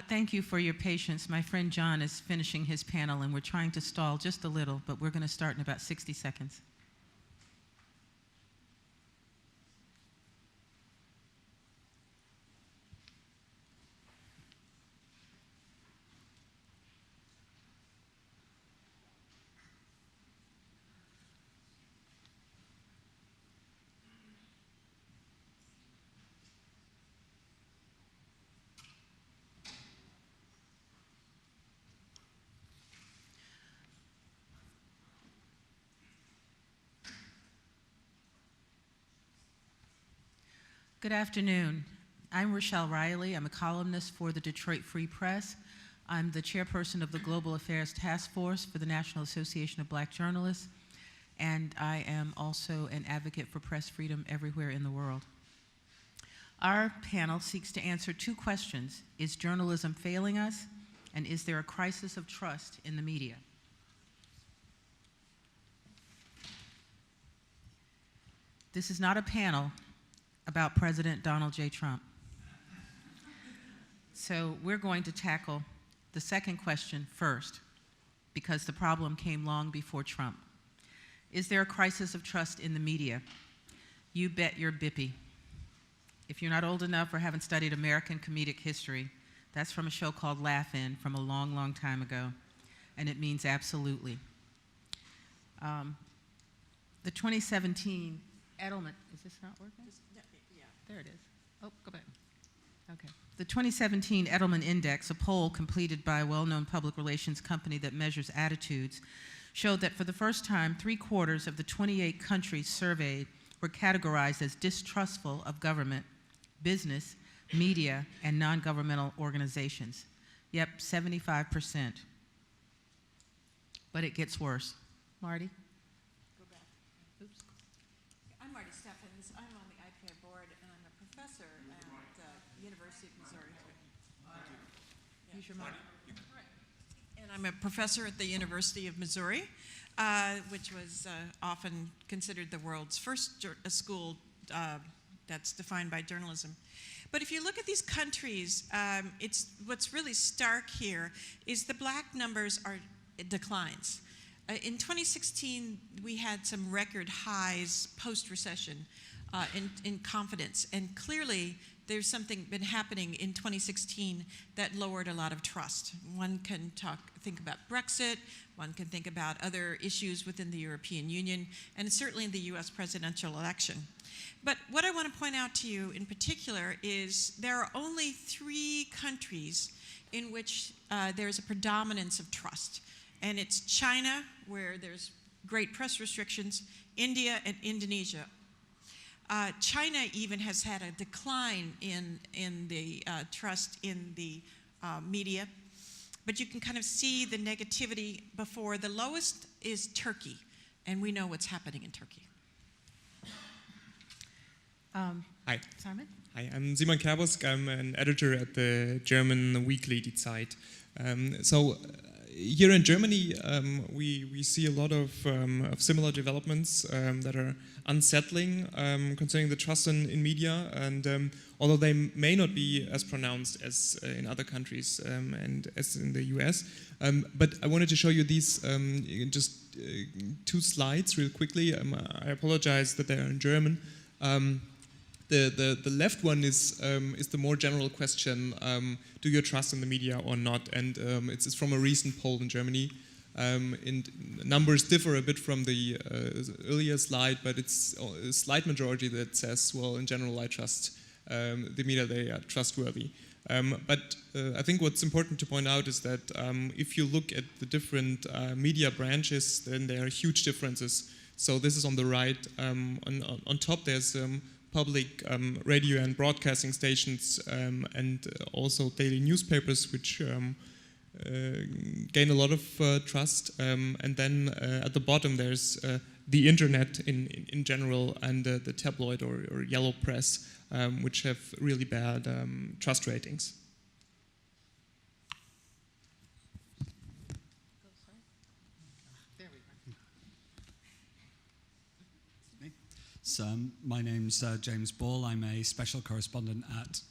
Thank you for your patience. My friend John is finishing his panel, and we're trying to stall just a little, but we're going to start in about 60 seconds. Good afternoon. I'm Rachelle Riley. I'm a columnist for the Detroit Free Press. I'm the chairperson of the Global Affairs Task Force for the National Association of Black Journalists, and I am also an advocate for press freedom everywhere in the world. Our panel seeks to answer two questions. Is journalism failing us? And is there a crisis of trust in the media? This is not a panel about President Donald J. Trump. So we're going to tackle the second question first, because the problem came long before Trump. Is there a crisis of trust in the media? You bet your bippy. If you're not old enough or haven't studied American comedic history, that's from a show called Laugh-In from a long, long time ago, and it means absolutely. The 2017 Edelman, is this not working? There it is. Oh, go back. Okay. The 2017 Edelman Index, a poll completed by a well-known public relations company that measures attitudes, showed that for the first time, 3/4 of the 28 countries surveyed were categorized as distrustful of government, business, media, and non-governmental organizations. Yep, 75%. But it gets worse. Marty? Go back. Oops. I'm Marty Steffens. I'm on the IPI board, and I'm a professor at the University of Missouri. Use your mic. And I'm a professor at the University of Missouri, which was often considered the world's first school that's defined by journalism. But if you look at these countries, what's really stark here is the black numbers are declines. In 2016, we had some record highs post-recession in confidence, and clearly there's something been happening in 2016 that lowered a lot of trust. One can think about Brexit, one can think about other issues within the European Union, and certainly in the US presidential election. But what I want to point out to you in particular is there are only 3 countries in which there's a predominance of trust. And it's China, where there's great press restrictions, India, and Indonesia. China even has had a decline in the trust in the media, but you can kind of see the negativity before. The lowest is Turkey, and we know what's happening in Turkey. Hi. Simon? Hi, I'm Simon Kerbursk. I'm an editor at the German weekly Die Zeit. Here in Germany, we see a lot of similar developments that are unsettling concerning the trust in media, and although they may not be as pronounced as in other countries and as in the US, but I wanted to show you these just 2 slides real quickly. I apologize that they are in German. The left one is the more general question: do you trust in the media or not? And it's from a recent poll in Germany. And numbers differ a bit from the earlier slide, but it's a slight majority that says, well, in general, I trust the media; they are trustworthy. But I think what's important to point out is that if you look at the different media branches, then there are huge differences. So this is on the right. On top, there's public radio and broadcasting stations, and also daily newspapers, which gain a lot of trust. And then at the bottom, there's the internet in general, and the tabloid or yellow press, which have really bad trust ratings. So my name's James Ball. I'm a special correspondent at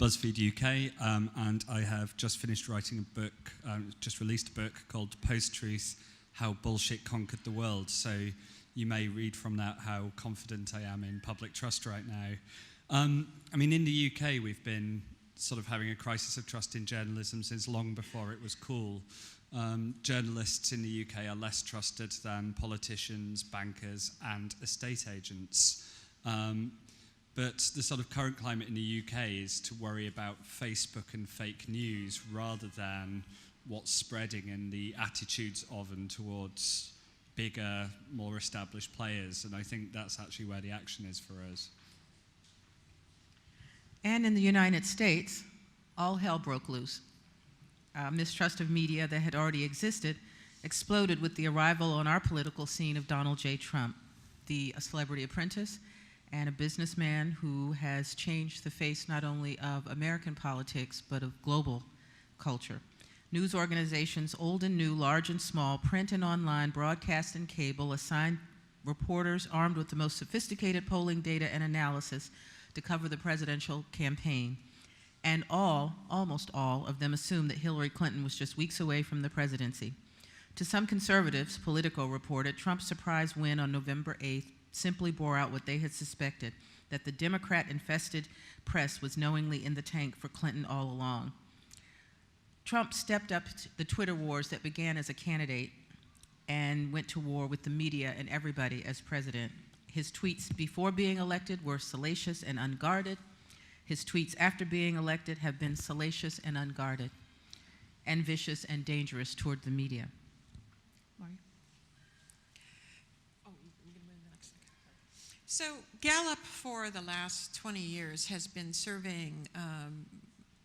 Buzzfeed UK, and I have just finished writing a book, just released a book called Post-Truth, How Bullshit Conquered the World. So you may read from that how confident I am in public trust right now. I mean, in the UK, we've been sort of having a crisis of trust in journalism since long before it was cool. Journalists in the UK are less trusted than politicians, bankers, and estate agents. But the sort of current climate in the UK is to worry about Facebook and fake news rather than what's spreading in the attitudes of and towards bigger, more established players. And I think that's actually where the action is for us. And in the United States, all hell broke loose. Mistrust of media that had already existed exploded with the arrival on our political scene of Donald J. Trump, a celebrity apprentice and a businessman who has changed the face not only of American politics, but of global culture. News organizations, old and new, large and small, print and online, broadcast and cable, assign reporters armed with the most sophisticated polling data and analysis to cover the presidential campaign. And almost all of them assumed that Hillary Clinton was just weeks away from the presidency. To some conservatives, Politico reported, Trump's surprise win on November 8th simply bore out what they had suspected, that the Democrat-infested press was knowingly in the tank for Clinton all along. Trump stepped up the Twitter wars that began as a candidate and went to war with the media and everybody as president. His tweets before being elected were salacious and unguarded. His tweets after being elected have been salacious and unguarded, and vicious and dangerous toward the media. Marty? Oh, we're going to move the next slide. So Gallup for the last 20 years has been surveying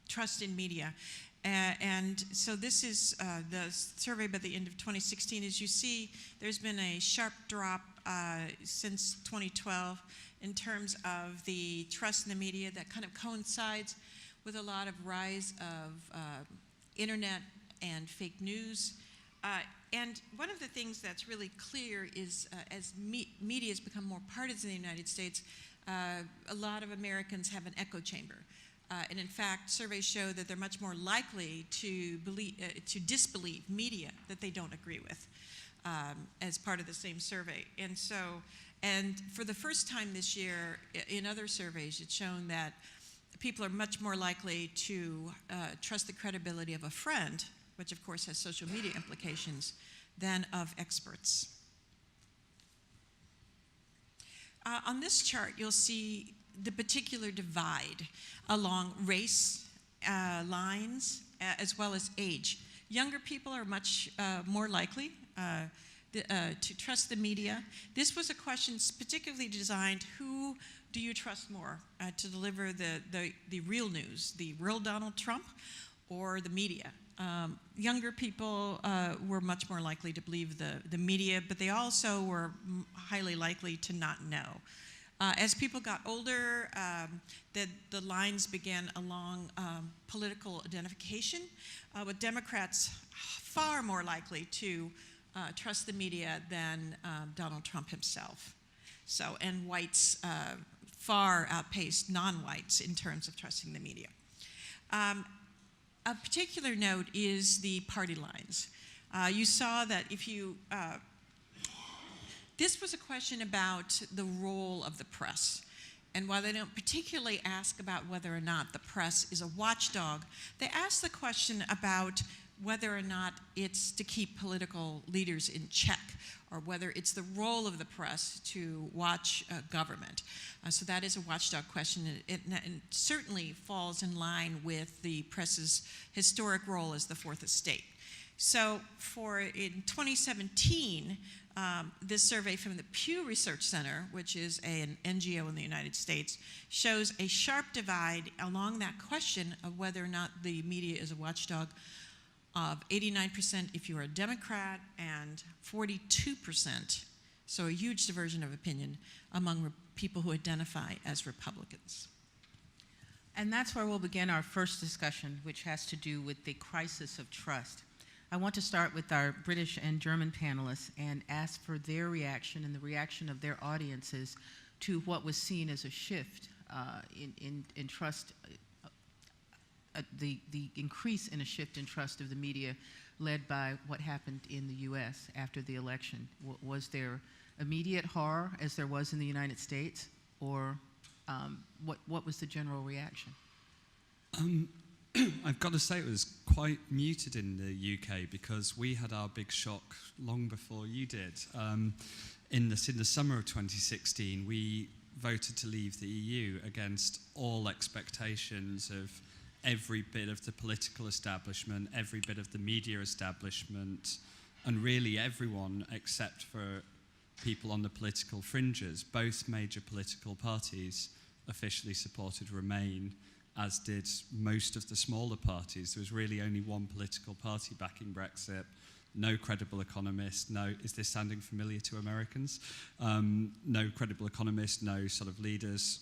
trust in media. And so this is the survey by the end of 2016. As you see, there's been a sharp drop since 2012 in terms of the trust in the media that kind of coincides with a lot of rise of internet and fake news. And one of the things that's really clear is as media has become more partisan in the United States, a lot of Americans have an echo chamber. And in fact, surveys show that they're much more likely to disbelieve media that they don't agree with as part of the same survey. And for the first time this year, in other surveys, it's shown that people are much more likely to trust the credibility of a friend, which of course has social media implications, than of experts. On this chart, you'll see the particular divide along race lines as well as age. Younger people are much more likely to trust the media. This was a question particularly designed, who do you trust more to deliver the real news, the real Donald Trump or the media? Younger people were much more likely to believe the media, but they also were highly likely to not know. As people got older, the lines began along political identification, with Democrats far more likely to trust the media than Donald Trump himself. So, and whites far outpaced non-whites in terms of trusting the media. A particular note is the party lines. You saw that if you this was a question about the role of the press. And while they don't particularly ask about whether or not the press is a watchdog, they ask the question about whether or not it's to keep political leaders in check, or whether it's the role of the press to watch government. So that is a watchdog question. It certainly falls in line with the press's historic role as the fourth estate. So in 2017, this survey from the Pew Research Center, which is an NGO in the United States, shows a sharp divide along that question of whether or not the media is a watchdog, of 89% if you're a Democrat and 42%, so a huge diversion of opinion among people who identify as Republicans. And that's where we'll begin our first discussion, which has to do with the crisis of trust. I want to start with our British and German panelists and ask for their reaction and the reaction of their audiences to what was seen as a shift in trust the increase in a shift in trust of the media led by what happened in the U.S. after the election? Was there immediate horror, as there was in the United States, or what was the general reaction? I've got to say it was quite muted in the UK because we had our big shock long before you did. In the summer of 2016, we voted to leave the EU against all expectations of every bit of the political establishment, every bit of the media establishment, and really everyone except for people on the political fringes. Both major political parties officially supported Remain, as did most of the smaller parties. There was really only one political party backing Brexit, no credible economist, is this sounding familiar to Americans? No credible economist, no sort of leaders.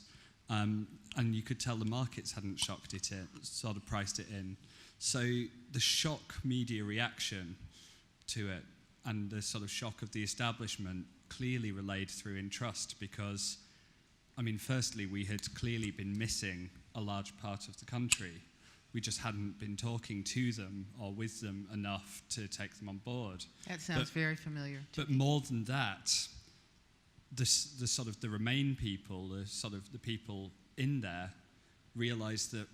And you could tell the markets hadn't sort of priced it in. So the shock media reaction to it and the sort of shock of the establishment clearly relayed through in trust because, I mean, firstly, we had clearly been missing a large part of the country. We just hadn't been talking to them or with them enough to take them on board. That sounds very familiar. But more than that, the sort of the Remain people, the people in there, realised that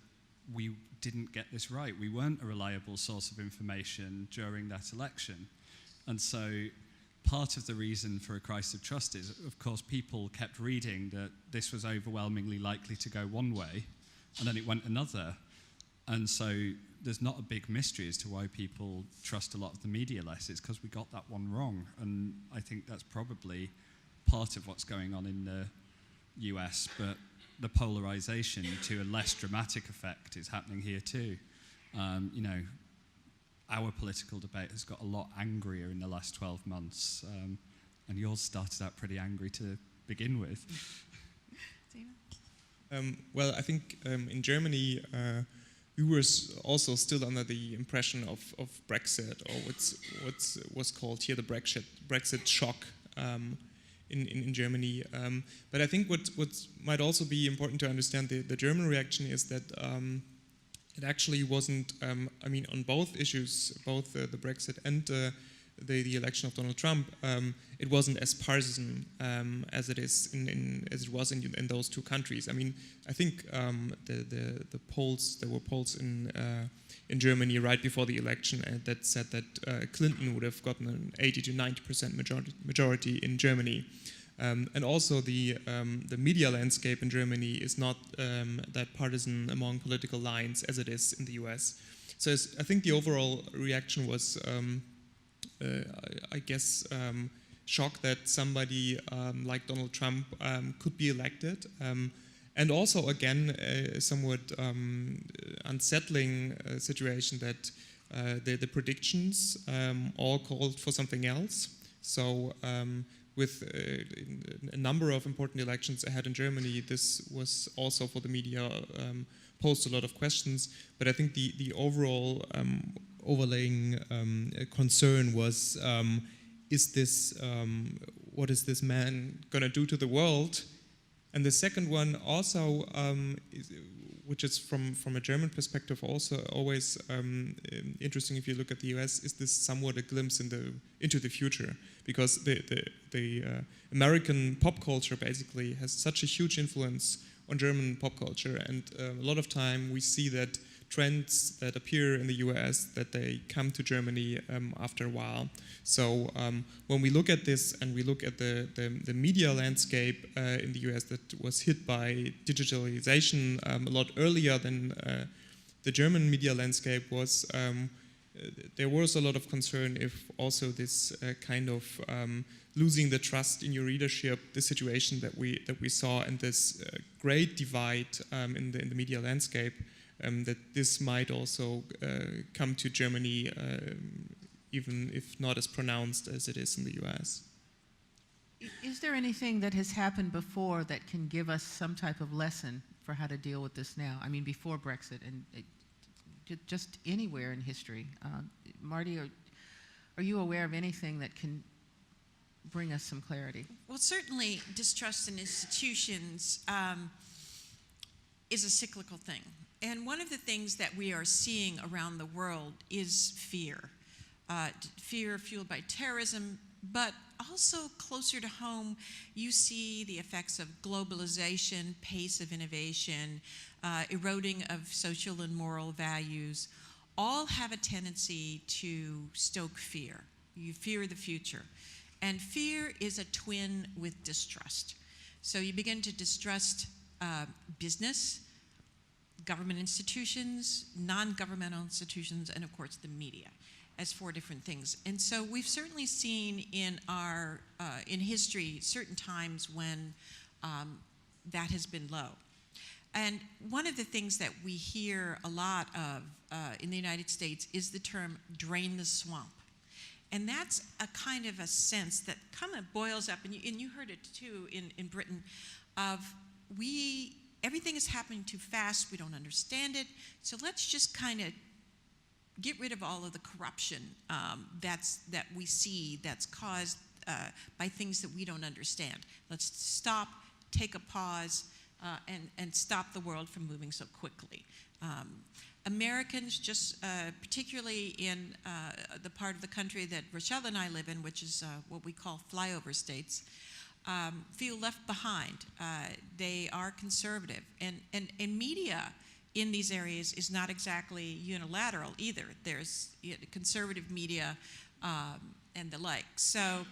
we didn't get this right. We weren't a reliable source of information during that election. And so part of the reason for a crisis of trust is, of course, people kept reading that this was overwhelmingly likely to go one way, and then it went another. And so there's not a big mystery as to why people trust a lot of the media less. It's because we got that one wrong. And I think that's probably part of what's going on in the US, but the polarization to a less dramatic effect is happening here too. Our political debate has got a lot angrier in the last 12 months, and yours started out pretty angry to begin with. Well, I think in Germany, we were also still under the impression of Brexit, or what's called here the Brexit shock in Germany. But I think what might also be important to understand the German reaction is that it actually wasn't, on both issues, both the Brexit and the election of Donald Trump, it wasn't as partisan as it was in those two countries. I mean, I think the polls, there were polls in Germany right before the election that said that Clinton would have gotten an 80 to 90% majority in Germany. And also the media landscape in Germany is not that partisan among political lines as it is in the US. So I think the overall reaction was, shocked that somebody like Donald Trump could be elected. And also, again, a somewhat unsettling situation that the predictions all called for something else. So with a number of important elections ahead in Germany, this was also for the media posed a lot of questions. But I think the overall overlaying concern was, what is this man going to do to the world? And the second one also, which is from a German perspective also always interesting if you look at the US, is this somewhat a glimpse into the future? Because the American pop culture basically has such a huge influence on German pop culture, and a lot of time we see that trends that appear in the US, that they come to Germany after a while. So when we look at this and we look at the media landscape in the US that was hit by digitalization a lot earlier than the German media landscape was, there was a lot of concern if also this kind of losing the trust in your readership, the situation that we saw, and this great divide in the media landscape, that this might also come to Germany, even if not as pronounced as it is in the US. Is there anything that has happened before that can give us some type of lesson for how to deal with this now? I mean, before Brexit and just anywhere in history. Marty, are you aware of anything that can bring us some clarity? Well, certainly distrust in institutions is a cyclical thing. And one of the things that we are seeing around the world is fear. Fear fueled by terrorism, but also closer to home, you see the effects of globalization, pace of innovation, eroding of social and moral values, all have a tendency to stoke fear. You fear the future. And fear is a twin with distrust. So you begin to distrust business, government institutions, non-governmental institutions, and of course the media as 4 different things. And so we've certainly seen in our, in history, certain times when that has been low. And one of the things that we hear a lot of in the United States is the term drain the swamp. And that's a kind of a sense that kind of boils up, and you heard it too in Britain, of everything is happening too fast, we don't understand it, so let's just kind of get rid of all of the corruption that we see that's caused by things that we don't understand. Let's stop, take a pause, and stop the world from moving so quickly. Americans, just particularly in the part of the country that Rochelle and I live in, which is what we call flyover states, feel left behind. They are conservative. And media in these areas is not exactly unilateral either. There's conservative media and the like. So,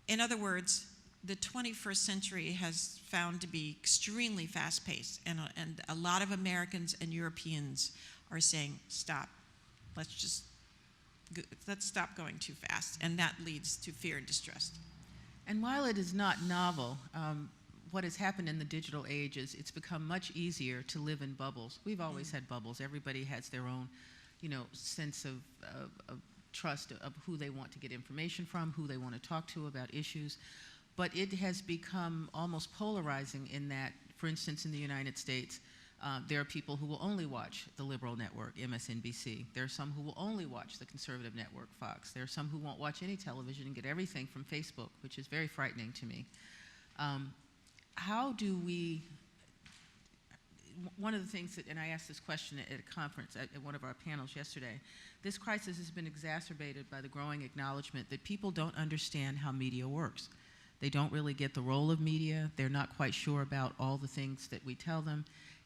in other words, the 21st century has found to be extremely fast-paced, and a lot of Americans and Europeans are saying, stop, let's stop going too fast, and that leads to fear and distrust. And while it is not novel, what has happened in the digital age is it's become much easier to live in bubbles. We've always had bubbles. Everybody has their own, sense of trust of who they want to get information from, who they want to talk to about issues. But it has become almost polarizing in that, for instance, in the United States, there are people who will only watch the liberal network, MSNBC. There are some who will only watch the conservative network, Fox. There are some who won't watch any television and get everything from Facebook, which is very frightening to me. How do we, one of the things that, and I asked this question at a conference, at one of our panels yesterday, this crisis has been exacerbated by the growing acknowledgement that people don't understand how media works. They don't really get the role of media. They're not quite sure about all the things that we tell them.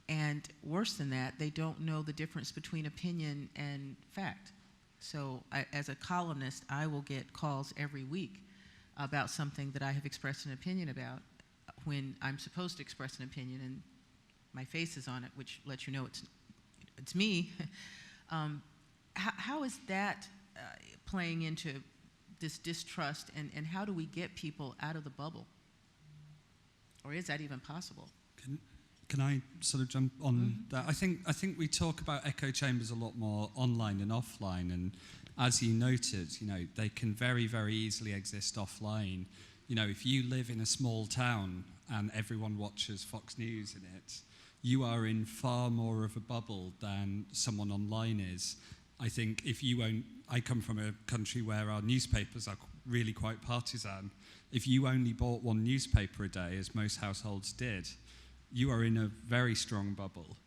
And worse than that, they don't know the difference between opinion and fact. So as a columnist, I will get calls every week about something that I have expressed an opinion about when I'm supposed to express an opinion and my face is on it, which lets you know it's me. How is that playing into this distrust, and how do we get people out of the bubble? Or is that even possible? Can I sort of jump on that? I think we talk about echo chambers a lot more online and offline, and as you noted, they can very, very easily exist offline. If you live in a small town and everyone watches Fox News in it, you are in far more of a bubble than someone online is. I think I come from a country where our newspapers are really quite partisan. If you only bought one newspaper a day, as most households did, you are in a very strong bubble.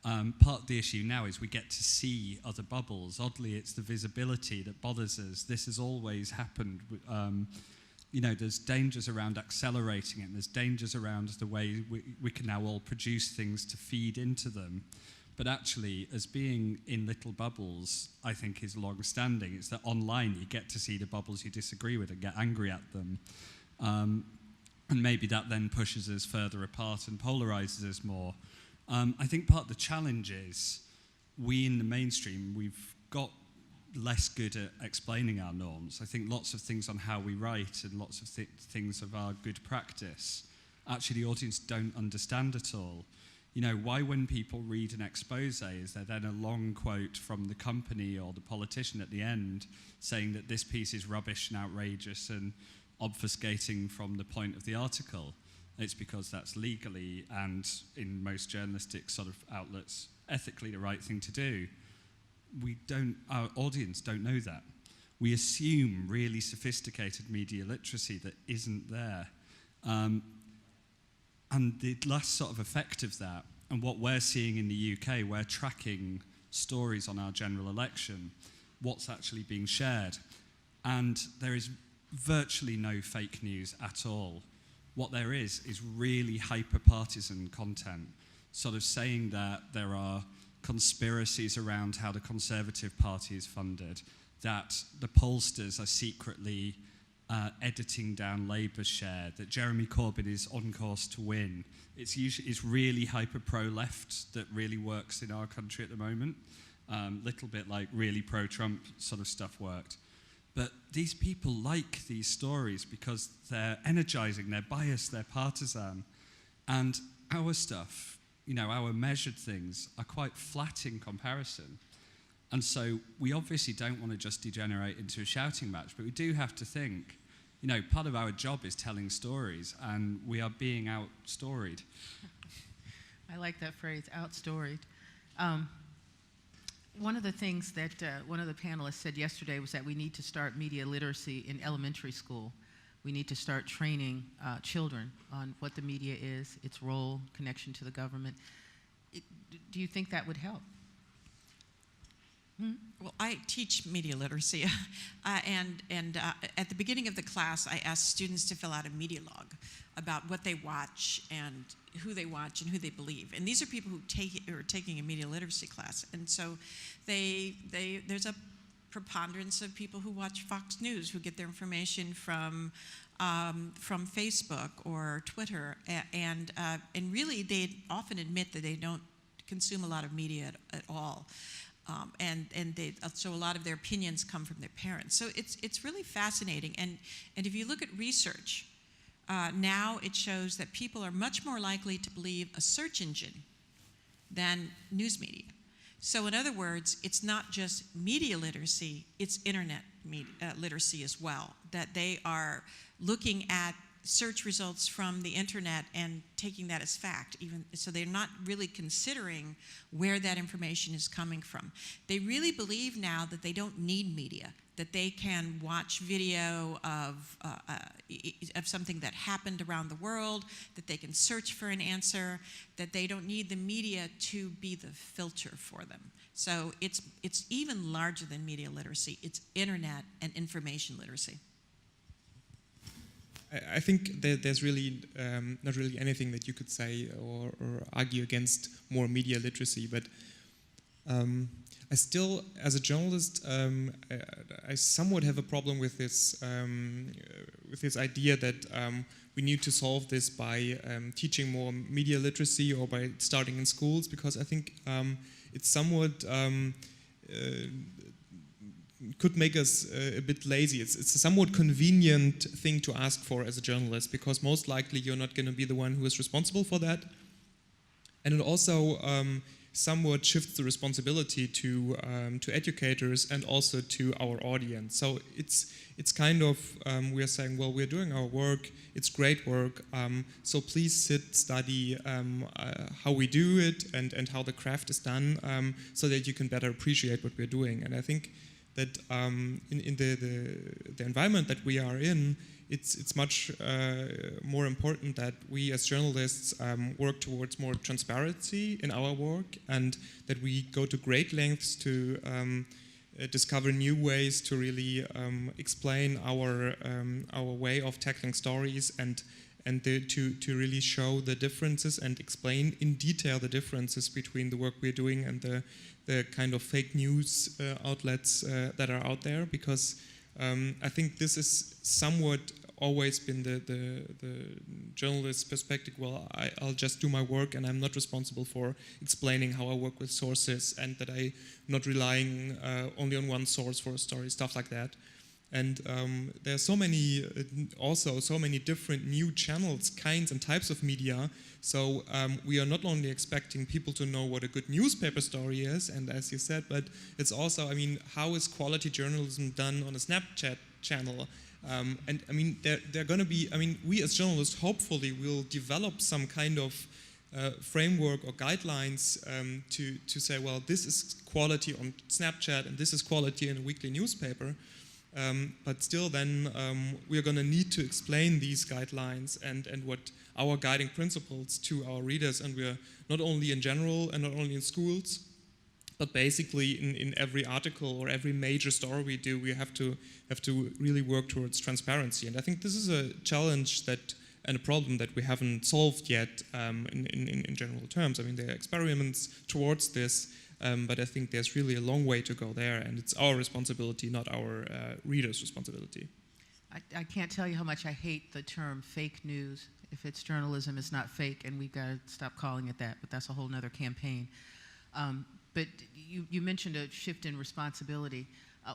Part of the issue now is we get to see other bubbles. Oddly, it's the visibility that bothers us. This has always happened. There's dangers around accelerating it, and there's dangers around the way we can now all produce things to feed into them. But actually, as being in little bubbles, I think is long-standing. It's that online you get to see the bubbles you disagree with and get angry at them. And maybe that then pushes us further apart and polarizes us more. I think part of the challenge is we in the mainstream, we've got less good at explaining our norms. I think lots of things on how we write and lots of things of our good practice, actually the audience don't understand at all. Why when people read an expose is there then a long quote from the company or the politician at the end saying that this piece is rubbish and outrageous and obfuscating from the point of the article? It's because that's legally and in most journalistic sort of outlets ethically the right thing to do. Our audience don't know that. We assume really sophisticated media literacy that isn't there. And the last sort of effect of that, and what we're seeing in the UK, we're tracking stories on our general election, what's actually being shared. And there is virtually no fake news at all. What there is really hyper-partisan content, sort of saying that there are conspiracies around how the Conservative Party is funded, that the pollsters are secretly editing down Labour's share, that Jeremy Corbyn is on course to win. It's really hyper pro-left that really works in our country at the moment. Little bit like really pro-Trump sort of stuff worked. But these people like these stories because they're energizing, they're biased, they're partisan. And our stuff, you know, our measured things are quite flat in comparison. And so we obviously don't want to just degenerate into a shouting match, but we do have to think, you know, part of our job is telling stories, and we are being out-storied. I like that phrase, out-storied. One of the things that one of the panelists said yesterday was that we need to start media literacy in elementary school. We need to start training children on what the media is, its role, connection to the government. Do you think that would help? Well, I teach media literacy, and at the beginning of the class, I asked students to fill out a media log about what they watch and who they watch and who they believe. And these are people who are taking a media literacy class, and so there's a preponderance of people who watch Fox News, who get their information from Facebook or Twitter, and really they often admit that they don't consume a lot of media at all. So a lot of their opinions come from their parents. So it's really fascinating. And if you look at research, now it shows that people are much more likely to believe a search engine than news media. So in other words, it's not just media literacy, it's internet literacy as well, that they are looking at search results from the internet and taking that as fact, even so they're not really considering where that information is coming from. They really believe now that they don't need media, that they can watch video of something that happened around the world, that they can search for an answer, that they don't need the media to be the filter for them. So it's even larger than media literacy. It's internet and information literacy. I think that there's really not really anything that you could say or argue against more media literacy, but I still, as a journalist, I somewhat have a problem with this idea that we need to solve this by teaching more media literacy or by starting in schools, because I think it's somewhat could make us a bit lazy. It's a somewhat convenient thing to ask for as a journalist, because most likely you're not going to be the one who is responsible for that. And it also somewhat shifts the responsibility to educators and also to our audience. So it's kind of, we are saying, well, we're doing our work, it's great work, so please sit, study how we do it and how the craft is done, so that you can better appreciate what we're doing. And I think that in the environment that we are in, it's much more important that we as journalists work towards more transparency in our work, and that we go to great lengths to discover new ways to really explain our way of tackling stories, and to really show the differences and explain in detail the differences between the work we're doing and the kind of fake news outlets that are out there, because I think this is somewhat always been the journalist's perspective. Well, I'll just do my work and I'm not responsible for explaining how I work with sources, and that I'm not relying only on one source for a story, stuff like that. And there are so many different new channels, kinds and types of media. So we are not only expecting people to know what a good newspaper story is, and as you said, but it's also, I mean, how is quality journalism done on a Snapchat channel? And I mean, they're going to be, I mean, we as journalists hopefully will develop some kind of framework or guidelines to say, well, this is quality on Snapchat and this is quality in a weekly newspaper. But still then we are going to need to explain these guidelines and what our guiding principles to our readers, and we are not only in general and not only in schools, but basically in every article or every major story we do, we have to really work towards transparency. And I think this is a challenge and a problem that we haven't solved yet in general terms. I mean, there are experiments towards this, but I think there's really a long way to go there, and it's our responsibility, not our readers' responsibility. I can't tell you how much I hate the term fake news. If it's journalism, it's not fake, and we've got to stop calling it that, but that's a whole nother campaign. But you mentioned a shift in responsibility.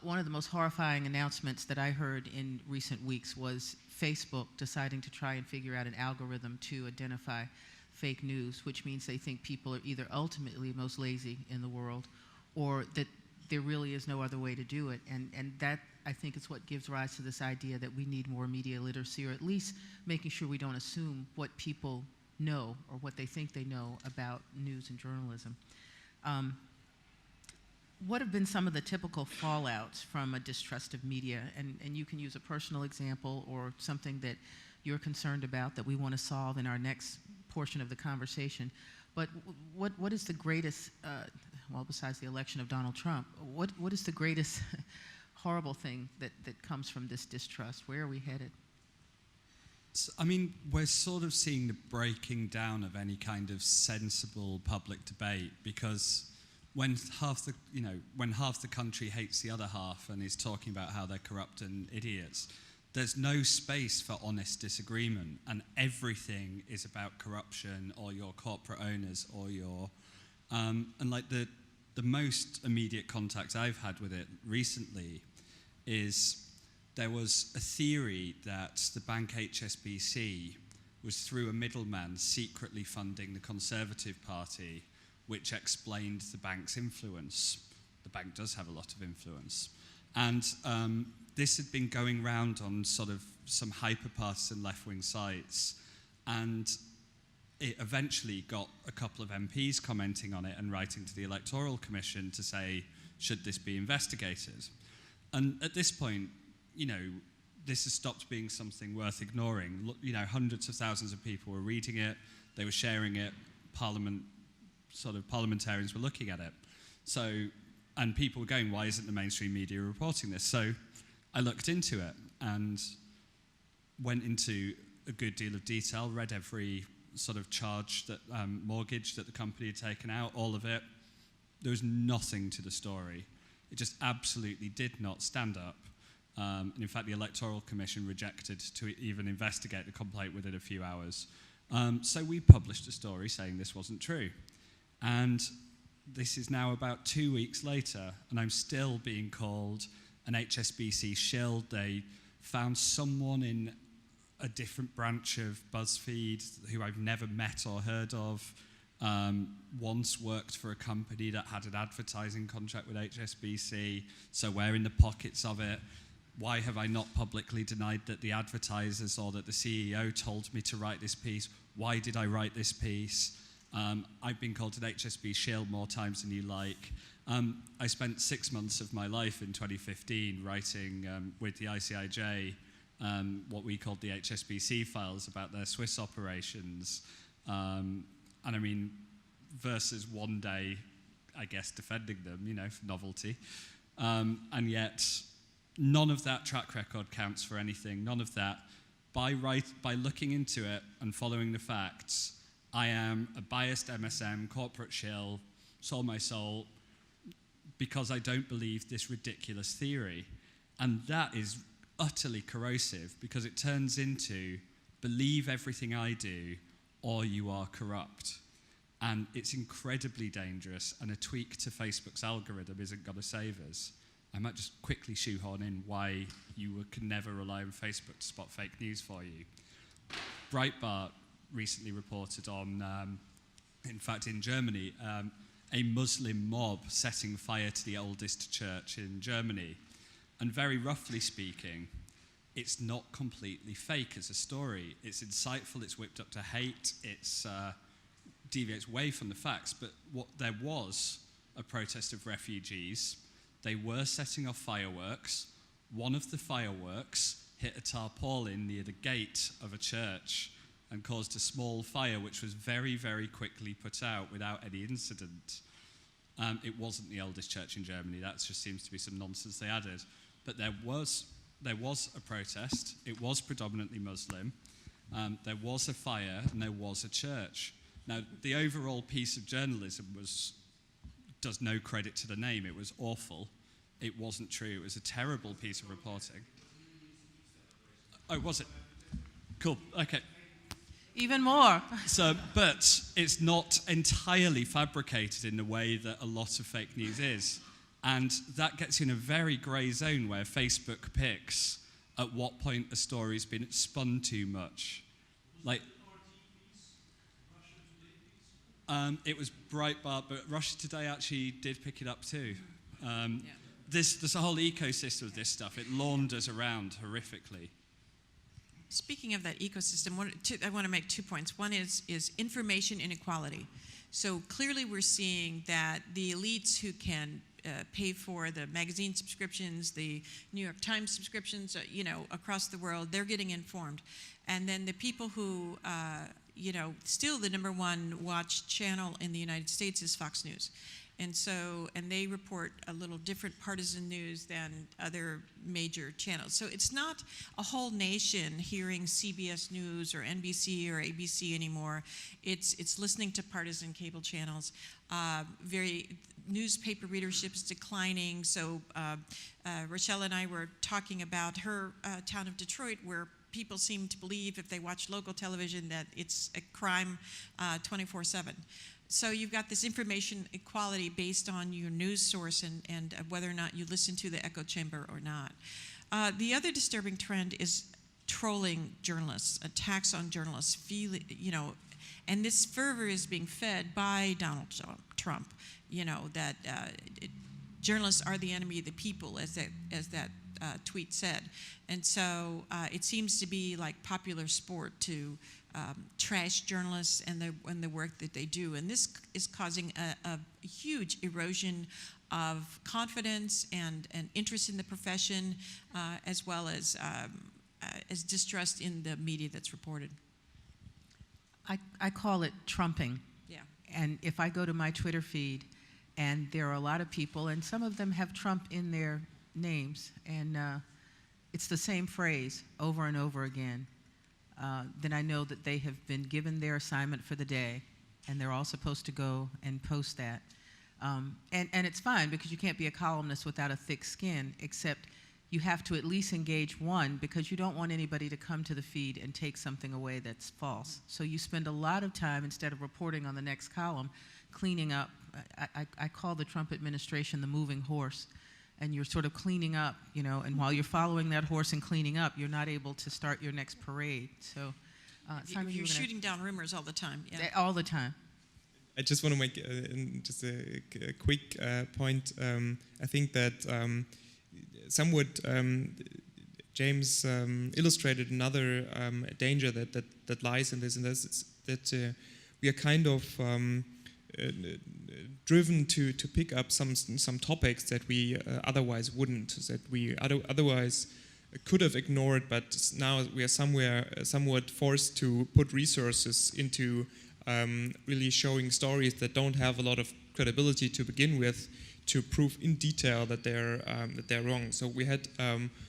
One of the most horrifying announcements that I heard in recent weeks was Facebook deciding to try and figure out an algorithm to identify fake news, which means they think people are either ultimately most lazy in the world or that there really is no other way to do it. And that, I think, is what gives rise to this idea that we need more media literacy, or at least making sure we don't assume what people know or what they think they know about news and journalism. What have been some of the typical fallouts from a distrust of media? And you can use a personal example or something that you're concerned about that we want to solve in our next portion of the conversation. But what is the greatest, well, besides the election of Donald Trump, what is the greatest horrible thing that comes from this distrust? Where are we headed? I mean, we're sort of seeing the breaking down of any kind of sensible public debate, because when half the country hates the other half and is talking about how they're corrupt and idiots, there's no space for honest disagreement, and everything is about corruption or your corporate owners or your and like the most immediate contact I've had with it recently is there was a theory that the bank HSBC was, through a middleman, secretly funding the Conservative Party, which explained the bank's influence. The bank does have a lot of influence. And this had been going round on sort of some hyper-partisan left-wing sites, and it eventually got a couple of MPs commenting on it and writing to the Electoral Commission to say, should this be investigated? And at this point, this has stopped being something worth ignoring. Hundreds of thousands of people were reading it, they were sharing it, parliamentarians were looking at it. And people were going, why isn't the mainstream media reporting this? So I looked into it and went into a good deal of detail, read every sort of charge, that mortgage that the company had taken out, all of it. There was nothing to the story. It just absolutely did not stand up. And in fact, the Electoral Commission rejected to even investigate the complaint within a few hours. So we published a story saying this wasn't true. And this is now about 2 weeks later, and I'm still being called an HSBC shill. They found someone in a different branch of Buzzfeed who I've never met or heard of, once worked for a company that had an advertising contract with HSBC, so we're in the pockets of it. Why have I not publicly denied that the advertisers or that the CEO told me to write this piece? Why did I write this piece? I've been called an HSB shill more times than you like. I spent 6 months of my life in 2015 writing with the ICIJ what we called the HSBC files about their Swiss operations. And I mean, versus one day, I guess, defending them, for novelty. And yet, none of that track record counts for anything. None of that. By looking into it and following the facts, I am a biased MSM, corporate shill, sold my soul, because I don't believe this ridiculous theory. And that is utterly corrosive, because it turns into believe everything I do or you are corrupt. And it's incredibly dangerous, and a tweak to Facebook's algorithm isn't going to save us. I might just quickly shoehorn in why you can never rely on Facebook to spot fake news for you. Breitbart recently reported on, in fact in Germany, a Muslim mob setting fire to the oldest church in Germany. And very roughly speaking, it's not completely fake as a story. It's insightful, it's whipped up to hate, it's deviates way from the facts, but there was a protest of refugees. They were setting off fireworks. one of the fireworks hit a tarpaulin near the gate of a church and caused a small fire, which was very, very quickly put out without any incident. It wasn't the oldest church in Germany. That just seems to be some nonsense they added. But there was a protest. It was predominantly Muslim. There was a fire, and there was a church. Now, the overall piece of journalism does no credit to the name. It was awful. It wasn't true. It was a terrible piece of reporting. Oh, was it? Cool. Okay. Even more. But it's not entirely fabricated in the way that a lot of fake news is. And that gets you in a very grey zone where Facebook picks at what point a story's been spun too much. Like, it was Breitbart, but Russia Today actually did pick it up too. There's a whole ecosystem of this stuff. It launders around horrifically. Speaking of that ecosystem, I want to make 2 points. One is information inequality. So clearly we're seeing that the elites who can pay for the magazine subscriptions, the New York Times subscriptions, across the world, they're getting informed. And then the people who, still the number one watched channel in the United States is Fox News. And they report a little different partisan news than other major channels. So it's not a whole nation hearing CBS News or NBC or ABC anymore. It's listening to partisan cable channels. Newspaper readership is declining. So Rochelle and I were talking about her town of Detroit, where people seem to believe if they watch local television that it's a crime 24/7. So you've got this information equality based on your news source and whether or not you listen to the echo chamber or not. The other disturbing trend is trolling journalists, attacks on journalists, and this fervor is being fed by Donald Trump, that journalists are the enemy of the people, as that tweet said. And so it seems to be like popular sport to trash journalists and the work that they do. And this is causing a huge erosion of confidence and interest in the profession, as well as distrust in the media that's reported. I call it trumping. Yeah. And if I go to my Twitter feed, and there are a lot of people, and some of them have Trump in their names, and it's the same phrase over and over again, then I know that they have been given their assignment for the day, and they're all supposed to go and post that. And it's fine, because you can't be a columnist without a thick skin, except you have to at least engage one, because you don't want anybody to come to the feed and take something away that's false. So you spend a lot of time, instead of reporting on the next column, cleaning up. I call the Trump administration the moving horse. And you're sort of cleaning up, and while you're following that horse and cleaning up, you're not able to start your next parade. So you're shooting down rumors all the time. Yeah. All the time. I just want to make just a quick point. I think that somewhat James illustrated another danger that lies in this, and that's that we are kind of driven to pick up some topics that we otherwise wouldn't, that we otherwise could have ignored, but now we are somewhat forced to put resources into really showing stories that don't have a lot of credibility to begin with, to prove in detail that they're wrong. So we had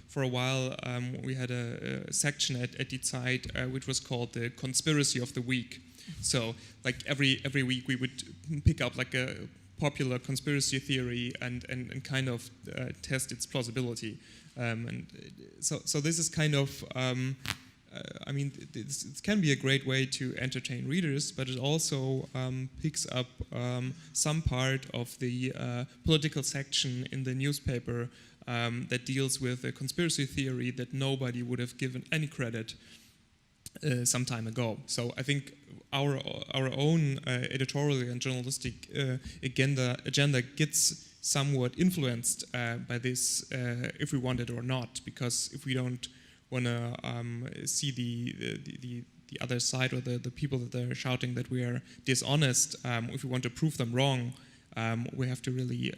for a while we had a section at Zeit which was called the Conspiracy of the Week. So like every week we would pick up like a popular conspiracy theory and kind of test its plausibility. And so this is kind of, it can be a great way to entertain readers, but it also picks up some part of the political section in the newspaper that deals with a conspiracy theory that nobody would have given any credit some time ago. So I think our own editorial and journalistic agenda gets somewhat influenced by this, if we want it or not. Because if we don't want to see the other side, or the people that are shouting that we are dishonest, if we want to prove them wrong, we have to really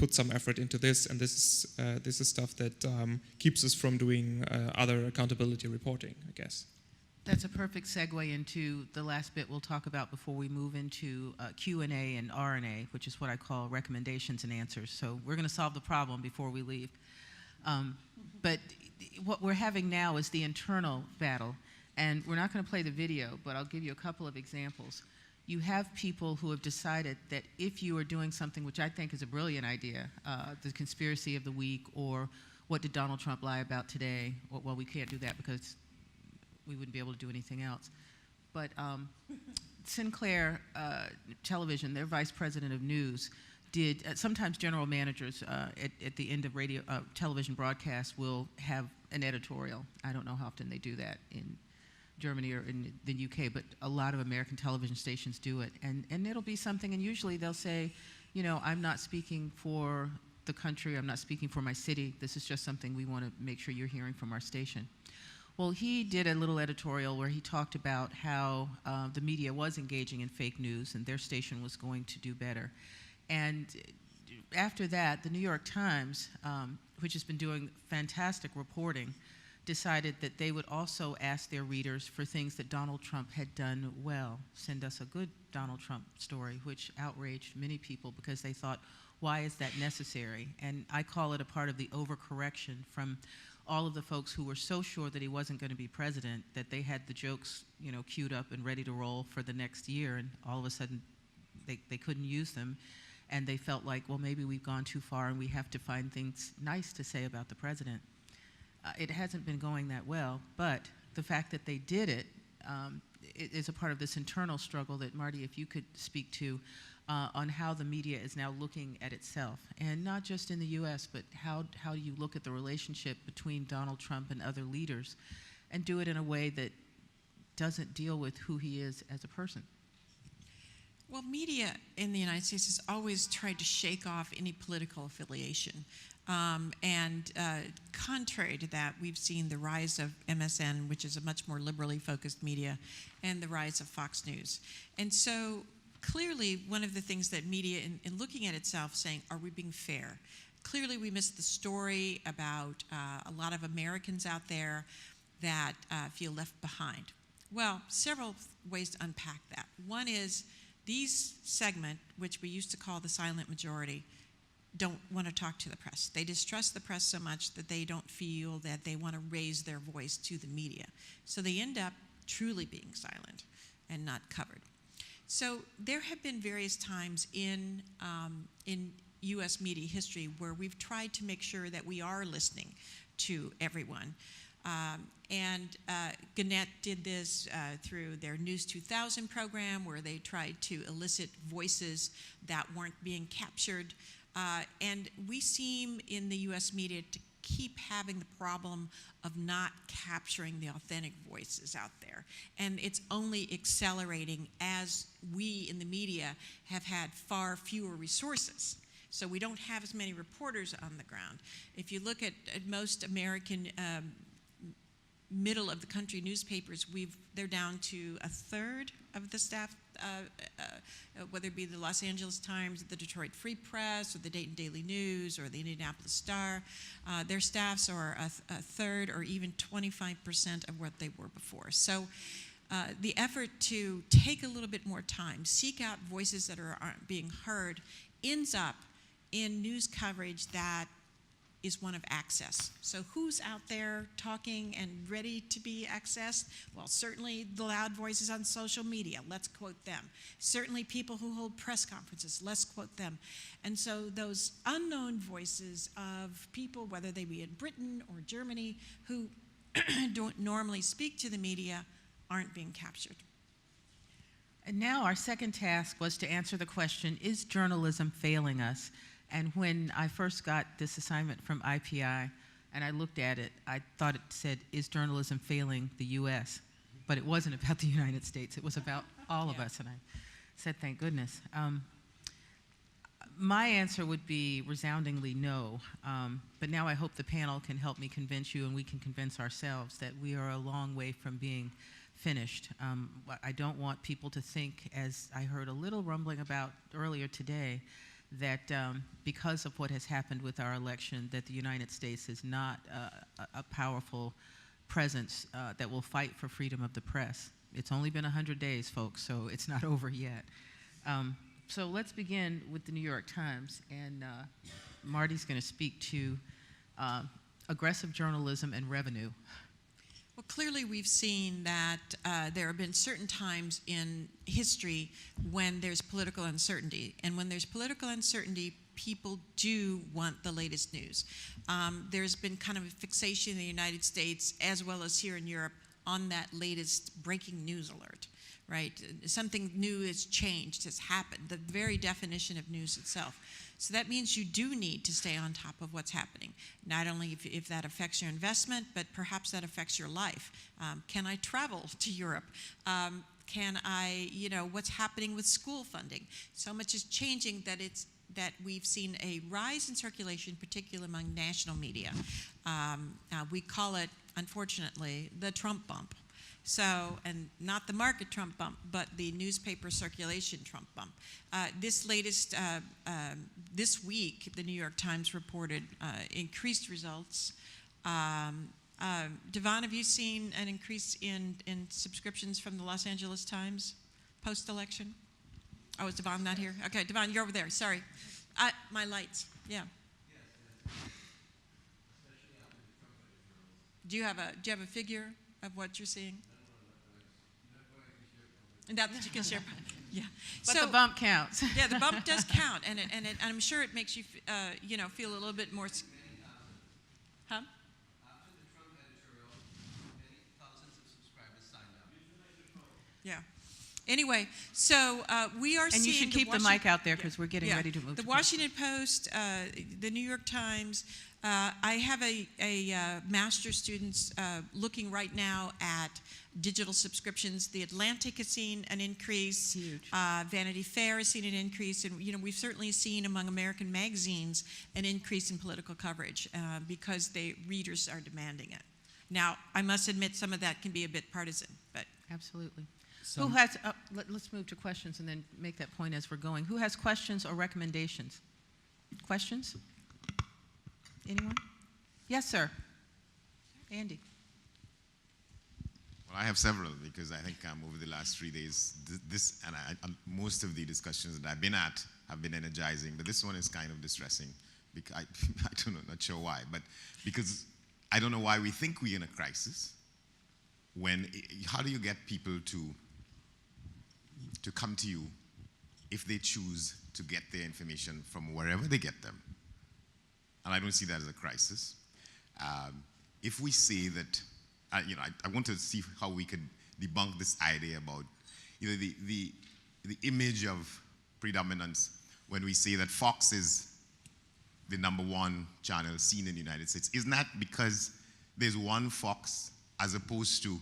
put some effort into this, and this is stuff that keeps us from doing other accountability reporting, I guess. That's a perfect segue into the last bit we'll talk about before we move into Q&A and R&A, which is what I call recommendations and answers. So we're going to solve the problem before we leave. But what we're having now is the internal battle. And we're not going to play the video, but I'll give you a couple of examples. You have people who have decided that if you are doing something, which I think is a brilliant idea, the conspiracy of the week, or what did Donald Trump lie about today? Well, we can't do that because we wouldn't be able to do anything else. But Sinclair Television, their vice president of news, did, sometimes general managers at the end of television broadcasts will have an editorial. I don't know how often they do that in Germany or in the UK, but a lot of American television stations do it. And it'll be something, and usually they'll say, you know, I'm not speaking for the country, I'm not speaking for my city, this is just something we want to make sure you're hearing from our station. Well, he did a little editorial where he talked about how the media was engaging in fake news and their station was going to do better. And after that, the New York Times, which has been doing fantastic reporting, decided that they would also ask their readers for things that Donald Trump had done well. Send us a good Donald Trump story, which outraged many people because they thought, why is that necessary? And I call it a part of the overcorrection from all of the folks who were so sure that he wasn't going to be president that they had the jokes, you know, queued up and ready to roll for the next year, and all of a sudden they couldn't use them. And they felt like, well, maybe we've gone too far and we have to find things nice to say about the president. It hasn't been going that well, but the fact that they did it, it is a part of this internal struggle that, Marty, if you could speak to on how the media is now looking at itself. And not just in the US, but how do you look at the relationship between Donald Trump and other leaders and do it in a way that doesn't deal with who he is as a person? Well, media in the United States has always tried to shake off any political affiliation. Contrary to that, we've seen the rise of MSN, which is a much more liberally focused media, and the rise of Fox News. And so clearly one of the things that media, in looking at itself, saying, are we being fair? Clearly we missed the story about a lot of Americans out there that feel left behind. Well, several ways to unpack that. One is these segment, which we used to call the silent majority, don't want to talk to the press. They distrust the press so much that they don't feel that they want to raise their voice to the media. So they end up truly being silent and not covered. So there have been various times in U.S. media history where we've tried to make sure that we are listening to everyone. Gannett did this through their News 2000 program, where they tried to elicit voices that weren't being captured. And we seem in the U.S. media to keep having the problem of not capturing the authentic voices out there. And it's only accelerating as we in the media have had far fewer resources. So we don't have as many reporters on the ground. If you look at most American middle of the country newspapers, they're down to a third of the staff, whether it be the Los Angeles Times, the Detroit Free Press, or the Dayton Daily News, or the Indianapolis Star. Their staffs are a third or even 25% of what they were before. So the effort to take a little bit more time, seek out voices that aren't being heard, ends up in news coverage that is one of access. So who's out there talking and ready to be accessed? Well, certainly the loud voices on social media, let's quote them. Certainly people who hold press conferences, let's quote them. And so those unknown voices of people, whether they be in Britain or Germany, who don't normally speak to the media, aren't being captured. And now our second task was to answer the question, is journalism failing us? And when I first got this assignment from IPI and I looked at it, I thought it said, is journalism failing the US? But it wasn't about the United States, it was about all of us, and I said, thank goodness. My answer would be resoundingly no, but now I hope the panel can help me convince you and we can convince ourselves that we are a long way from being finished. I don't want people to think, as I heard a little rumbling about earlier today, that because of what has happened with our election, that the United States is not a powerful presence that will fight for freedom of the press. It's only been 100 days, folks, so it's not over yet. So let's begin with the New York Times, and Marty's going to speak to aggressive journalism and revenue. Well, clearly we've seen that there have been certain times in history when there's political uncertainty. And when there's political uncertainty, people do want the latest news. There's been kind of a fixation in the United States, as well as here in Europe, on that latest breaking news alert, right? Something new has changed, has happened, the very definition of news itself. So that means you do need to stay on top of what's happening, not only if that affects your investment, but perhaps that affects your life. Can I travel to Europe? Can I, what's happening with school funding? So much is changing that we've seen a rise in circulation, particularly among national media. We call it, unfortunately, the Trump bump. So, and not the market Trump bump, but the newspaper circulation Trump bump. This week, the New York Times reported increased results. Devon, have you seen an increase in subscriptions from the Los Angeles Times post-election? Oh, is Devon not here? Okay, Devon, you're over there, sorry. My lights, yeah. Do you have a figure of what you're seeing? And that you can share. Yeah. But the bump counts. Yeah, the bump does count, and I'm sure it makes you, feel a little bit more. Huh? After the Trump editorial, many thousands of subscribers signed up. Yeah. Anyway, so we are seeing. And you should keep the mic out there because we're getting ready to move. The Washington Post, the New York Times. I have a master's students looking right now at digital subscriptions. The Atlantic has seen an increase. Huge. Vanity Fair has seen an increase, and we've certainly seen among American magazines an increase in political coverage because readers are demanding it. Now, I must admit some of that can be a bit partisan, but Absolutely. So, Who has? Let's move to questions and then make that point as we're going. Who has questions or recommendations? Questions? Anyone? Yes, sir. Andy. Well, I have several because I think over the last 3 days, most of the discussions that I've been at have been energizing, but this one is kind of distressing. Because I don't know, not sure why, but because I don't know why we think we're in a crisis. How do you get people to come to you if they choose to get their information from wherever they get them? And I don't see that as a crisis. If we say that, I want to see how we could debunk this idea about the image of predominance when we say that Fox is the #1 channel seen in the United States. Isn't that because there's one Fox as opposed to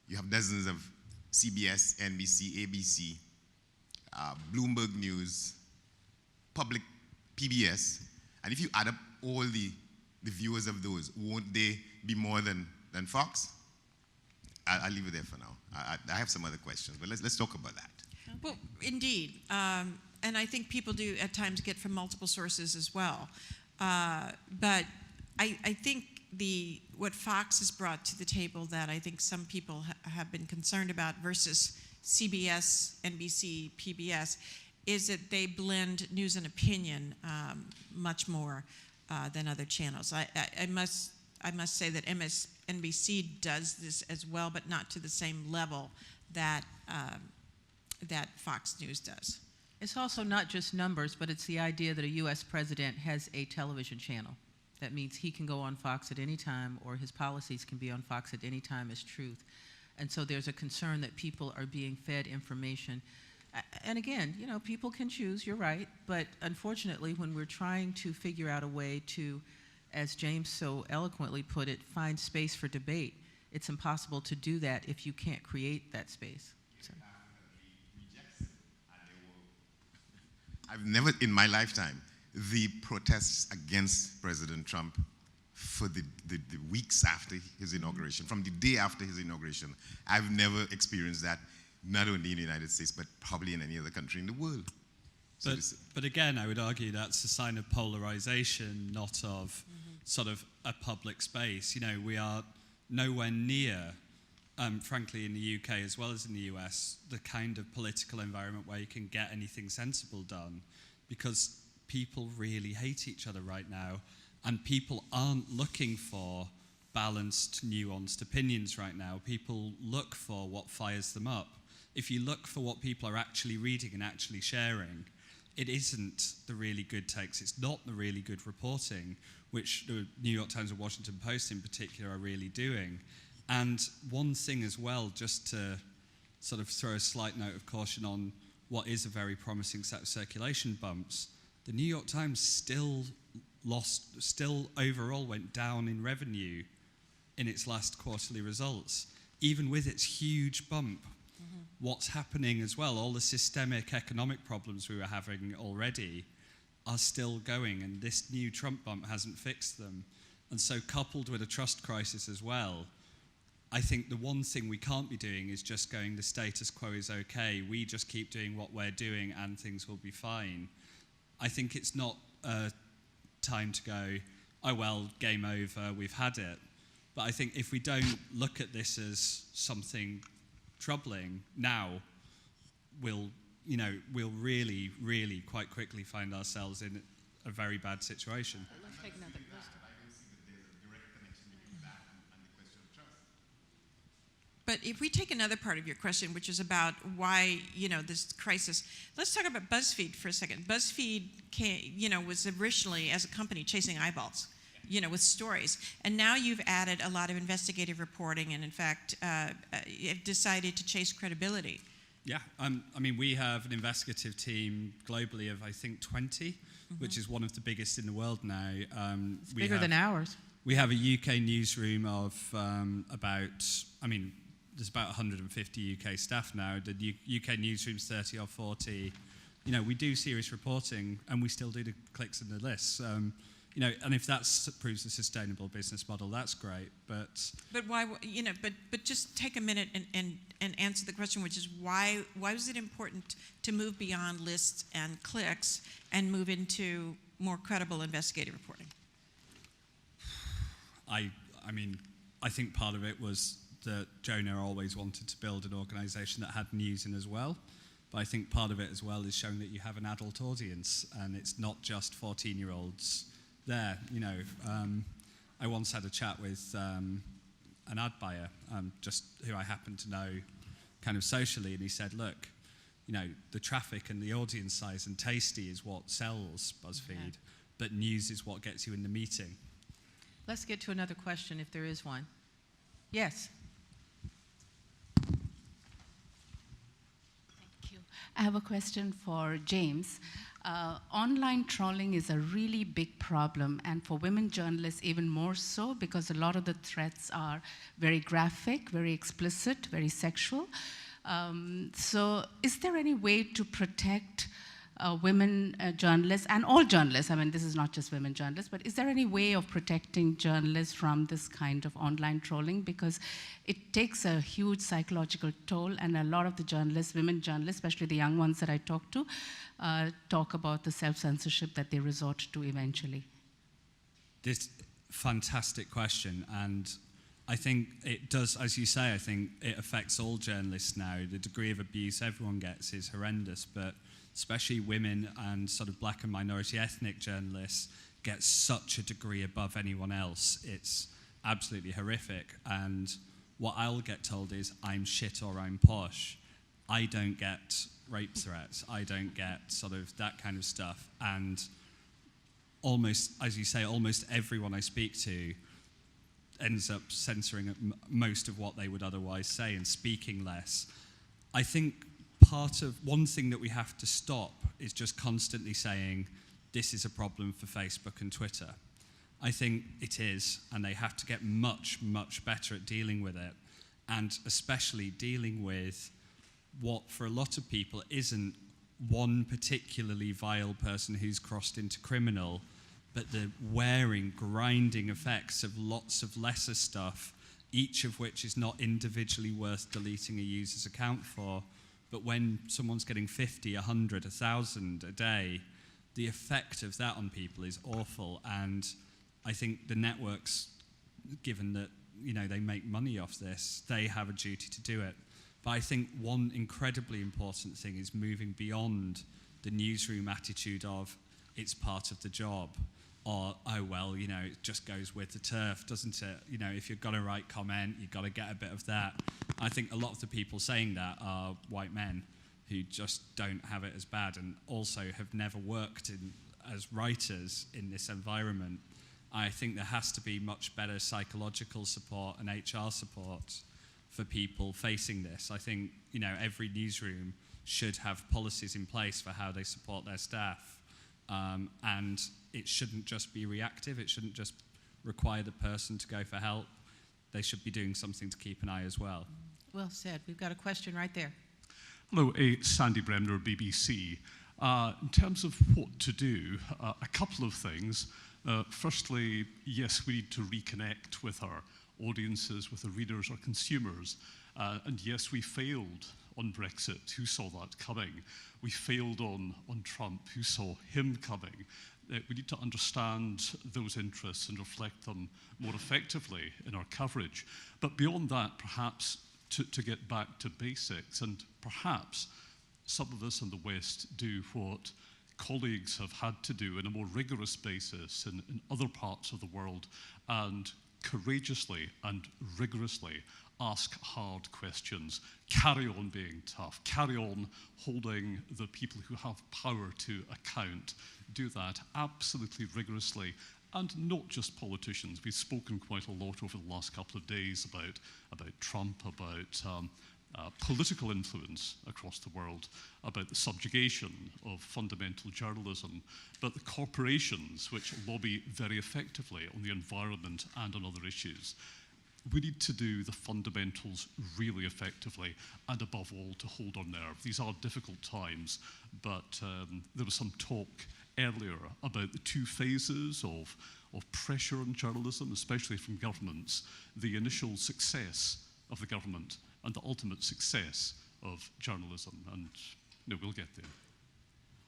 you have dozens of CBS, NBC, ABC, Bloomberg News, public PBS, and if you add up all the viewers of those, won't they be more than Fox? I'll leave it there for now. I have some other questions, but let's talk about that. well, indeed, and I think people do at times get from multiple sources as well. But I think what Fox has brought to the table that I think some people have been concerned about versus CBS, NBC, PBS is that they blend news and opinion much more than other channels. I must say that MSNBC does this as well, but not to the same level that Fox News does. It's also not just numbers, but it's the idea that a U.S. president has a television channel. That means he can go on Fox at any time, or his policies can be on Fox at any time as truth. And so there's a concern that people are being fed information. And again, people can choose, you're right, but unfortunately, when we're trying to figure out a way to, as James so eloquently put it, find space for debate, it's impossible to do that if you can't create that space. So. I've never, in my lifetime, the protests against President Trump for the weeks after his inauguration, from the day after his inauguration, I've never experienced that, not only in the United States, but probably in any other country in the world. So But again, I would argue that's a sign of polarization, not of sort of a public space. You know, we are nowhere near, frankly, in the UK as well as in the US, the kind of political environment where you can get anything sensible done, because people really hate each other right now, and people aren't looking for balanced, nuanced opinions right now. People look for what fires them up. If you look for what people are actually reading and actually sharing, it isn't the really good takes, it's not the really good reporting, which the New York Times and Washington Post in particular are really doing. And one thing as well, just to sort of throw a slight note of caution on what is a very promising set of circulation bumps, the New York Times still overall went down in revenue in its last quarterly results, even with its huge bump. What's happening as well, all the systemic economic problems we were having already are still going, and this new Trump bump hasn't fixed them. And so coupled with a trust crisis as well, I think the one thing we can't be doing is just going, the status quo is okay, we just keep doing what we're doing and things will be fine. I think it's not time to go, oh well, game over, we've had it. But I think if we don't look at this as something troubling now, we'll really, really quite quickly find ourselves in a very bad situation. Let's take another question. But if we take another part of your question, which is about why, this crisis, let's talk about Buzzfeed for a second. Buzzfeed was originally, as a company, chasing eyeballs, with stories. And now you've added a lot of investigative reporting and, in fact, have decided to chase credibility. Yeah, I mean, we have an investigative team globally of, I think, 20, which is one of the biggest in the world now. It's bigger than ours. We have a UK newsroom of there's about 150 UK staff now. The UK newsroom's 30 or 40. We do serious reporting, and we still do the clicks and the lists. And if that proves a sustainable business model, that's great. But why? But just take a minute and answer the question, which is why was it important to move beyond lists and clicks and move into more credible investigative reporting? I think part of it was that Jonah always wanted to build an organisation that had news in as well. But I think part of it as well is showing that you have an adult audience, and it's not just 14-year-olds there. I once had a chat with an ad buyer, just who I happen to know kind of socially, and he said, look, the traffic and the audience size and tasty is what sells BuzzFeed, but news is what gets you in the meeting. Let's get to another question if there is one. Yes. Thank you. I have a question for James. Online trolling is a really big problem, and for women journalists even more so, because a lot of the threats are very graphic, very explicit, very sexual. So is there any way to protect women journalists, and all journalists, I mean, this is not just women journalists, but is there any way of protecting journalists from this kind of online trolling? Because it takes a huge psychological toll, and a lot of the journalists, women journalists, especially the young ones that I talk to, talk about the self-censorship that they resort to eventually. This fantastic question, and I think it does, as you say, I think it affects all journalists now. The degree of abuse everyone gets is horrendous, but especially women and sort of black and minority ethnic journalists get such a degree above anyone else. It's absolutely horrific. And what I'll get told is, I'm shit or I'm posh. I don't get rape threats. I don't get sort of that kind of stuff. And almost, as you say, almost everyone I speak to ends up censoring most of what they would otherwise say and speaking less. I think one thing that we have to stop is just constantly saying, this is a problem for Facebook and Twitter. I think it is, and they have to get much, much better at dealing with it, and especially dealing with what for a lot of people isn't one particularly vile person who's crossed into criminal, but the wearing, grinding effects of lots of lesser stuff, each of which is not individually worth deleting a user's account for, But when someone's getting 50, 100, 1,000 a day, the effect of that on people is awful. And I think the networks, given that they make money off this, they have a duty to do it. But I think one incredibly important thing is moving beyond the newsroom attitude of it's part of the job, or oh well, it just goes with the turf, doesn't it? If you've got to write comment, you've got to get a bit of that. I think a lot of the people saying that are white men who just don't have it as bad, and also have never worked as writers in this environment. I think there has to be much better psychological support and HR support for people facing this. I think every newsroom should have policies in place for how they support their staff, and it shouldn't just be reactive. It shouldn't just require the person to go for help. They should be doing something to keep an eye as well. Well said. We've got a question right there. Hello, Sandy Bremner, BBC. In terms of what to do, a couple of things. Firstly, yes, we need to reconnect with our audiences, with the readers or consumers. And yes, we failed on Brexit. Who saw that coming? We failed on Trump. Who saw him coming? We need to understand those interests and reflect them more effectively in our coverage. But beyond that, perhaps to get back to basics, and perhaps some of us in the West do what colleagues have had to do in a more rigorous basis in other parts of the world, and courageously and rigorously ask hard questions, carry on being tough, carry on holding the people who have power to account. Do that absolutely rigorously, and not just politicians. We've spoken quite a lot over the last couple of days about Trump, about political influence across the world, about the subjugation of fundamental journalism, but the corporations which lobby very effectively on the environment and on other issues. We need to do the fundamentals really effectively, and above all, to hold our nerve. These are difficult times, but there was some talk earlier about the two phases of pressure on journalism, especially from governments, the initial success of the government and the ultimate success of journalism, and we'll get there.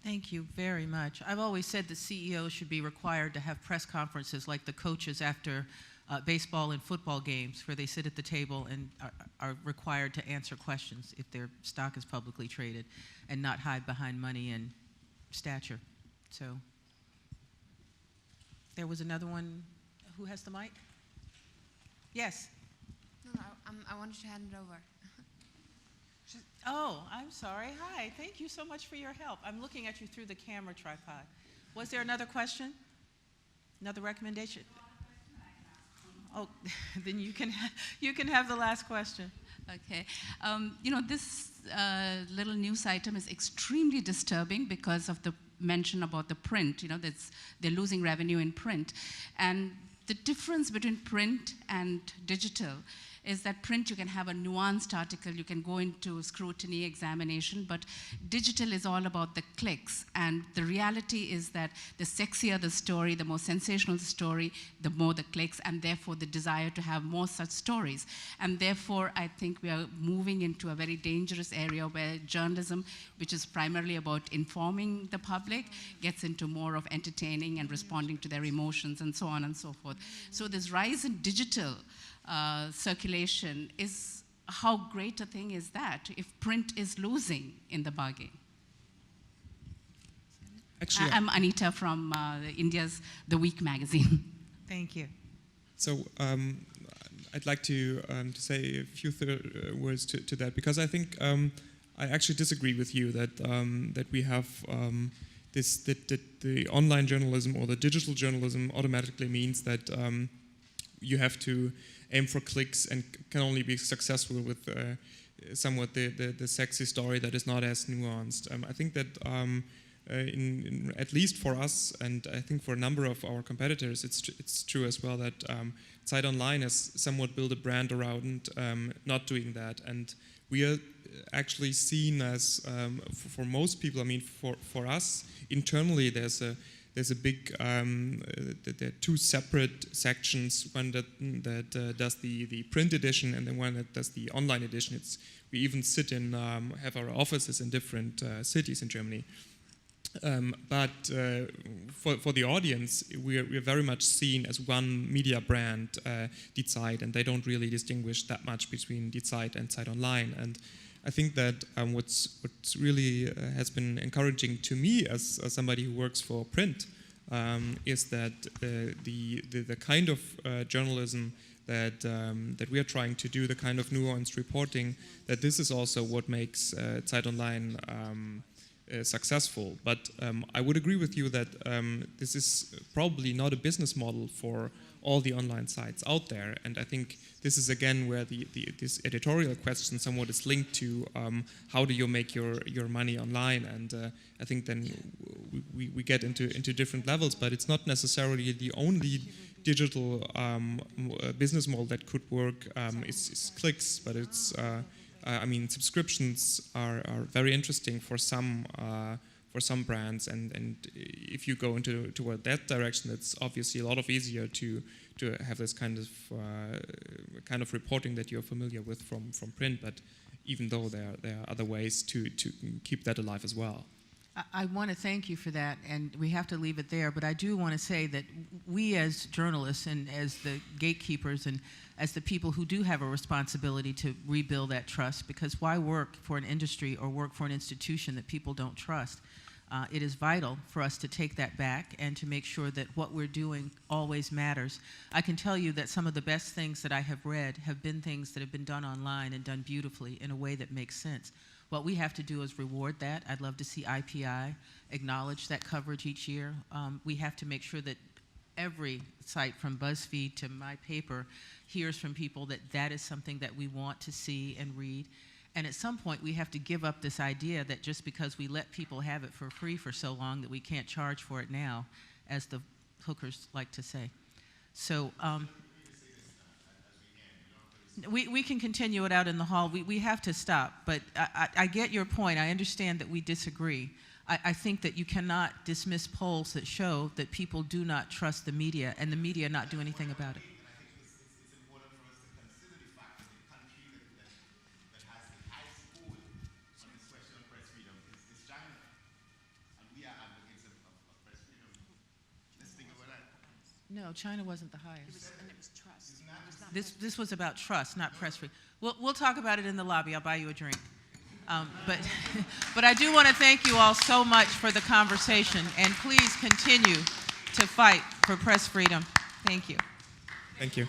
Thank you very much. I've always said the CEOs should be required to have press conferences like the coaches after baseball and football games, where they sit at the table and are required to answer questions if their stock is publicly traded, and not hide behind money and stature. So there was another one. Who has the mic? Yes. No, I wanted to hand it over. Oh, I'm sorry. Hi. Thank you so much for your help. I'm looking at you through the camera tripod. Was there another question? Another recommendation? Oh, then you can have the last question. Okay. This little news item is extremely disturbing because of the mention about the print. They're losing revenue in print. And the difference between print and digital is that print, you can have a nuanced article, you can go into scrutiny, examination, but digital is all about the clicks. And the reality is that the sexier the story, the more sensational the story, the more the clicks, and therefore the desire to have more such stories. And therefore, I think we are moving into a very dangerous area where journalism, which is primarily about informing the public, gets into more of entertaining and responding to their emotions and so on and so forth. So this rise in digital circulation is, how great a thing is that if print is losing in the bargain? Actually, I'm Anita from India's The Week magazine. Thank you. So I'd like to say a few words to that, because I think I actually disagree with you that that we have that the online journalism or the digital journalism automatically means that you have to aim for clicks and can only be successful with somewhat the sexy story that is not as nuanced. I think that at least for us, and I think for a number of our competitors, it's true as well that Zeit Online has somewhat built a brand around not doing that, and we are actually seen as for most people. I mean, for us internally, there's there's a big, there are two separate sections, one that does the print edition and then one that does the online edition. We even have our offices in different cities in Germany. But for the audience, we're very much seen as one media brand, Zeit, and they don't really distinguish that much between Zeit and Zeit Online. And I think that what's really has been encouraging to me as somebody who works for print is that the kind of journalism that we are trying to do, the kind of nuanced reporting, that this is also what makes Zeit Online successful. But I would agree with you that this is probably not a business model for all the online sites out there, and I think this is again where this editorial question somewhat is linked to how do you make your money online, and I think then we get into different levels, but it's not necessarily the only digital business model that could work. Is clicks, but it's I mean, subscriptions are very interesting for some brands, and if you go toward that direction, it's obviously a lot easier to have this kind of reporting that you're familiar with from print. But even though there are other ways to keep that alive as well. I want to thank you for that, and we have to leave it there, but I do want to say that we as journalists and as the gatekeepers and as the people who do have a responsibility to rebuild that trust, because why work for an industry or work for an institution that people don't trust? It is vital for us to take that back and to make sure that what we're doing always matters. I can tell you that some of the best things that I have read have been things that have been done online and done beautifully in a way that makes sense. What we have to do is reward that. I'd love to see IPI acknowledge that coverage each year. We have to make sure that every site from Buzzfeed to my paper hears from people that that is something that we want to see and read. And at some point, we have to give up this idea that just because we let people have it for free for so long that we can't charge for it now, as the hookers like to say. So we can continue it out in the hall. We have to stop, but I get your point. I understand that we disagree. I think that you cannot dismiss polls that show that people do not trust the media and the media not do anything about it. No, China wasn't the highest. It was trust. This was about trust, not press free. We'll talk about it in the lobby. I'll buy you a drink. But I do want to thank you all so much for the conversation, and please continue to fight for press freedom. Thank you. Thank you.